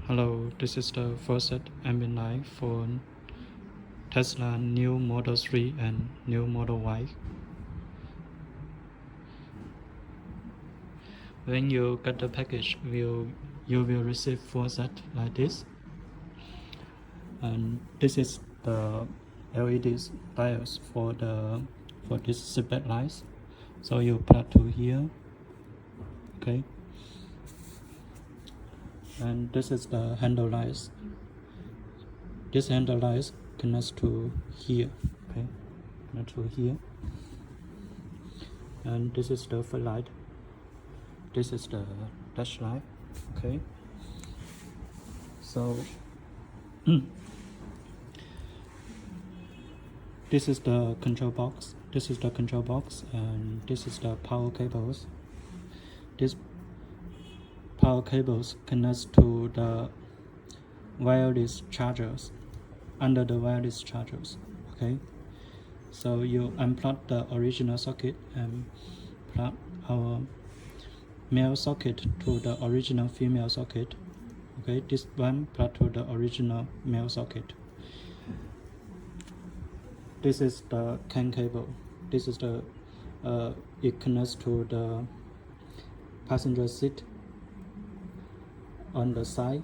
Hello, this is the first Ambient light for Tesla new Model 3 and new Model Y. When you get the package, you will receive 4 sets like this. And this is the LED diodes for this seatbelt lights. So you plug to here, okay. And this is the handle lights. This handle lights connects to here, okay, connect to here. And this is the fog light. This is the dash light, okay. So this is the control box. This is the control box, and this is the power cables. This power cables connects to the wireless chargers, under the wireless chargers, okay. So you unplug the original socket and plug our male socket to the original female socket, okay. This one plug to the original male socket. This is the CAN cable. This is the it connects to the passenger seat on the side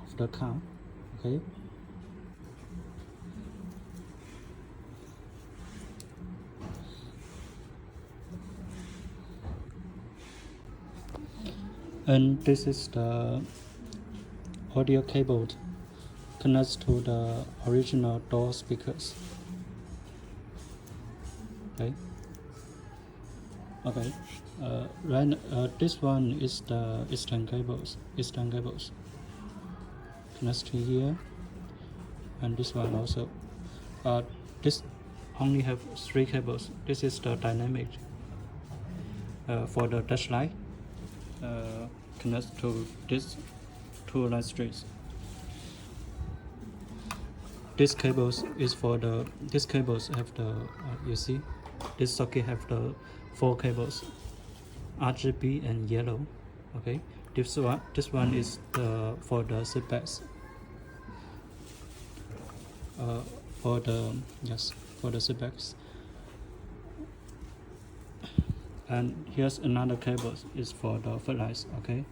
of the car, okay. And this is the audio cable connects to the original door speakers, okay. Okay, this one is the external cables connects to here, and this one also. This only have 3 cables. This is the dynamic for the dash light, connects to this 2 light strips. This cables is for the, these cables have the you see, this socket have the 4 cables, RGB and yellow, okay. This one is for the seatbelts, for the seatbelts. And here's another cable is for the fog lights, okay.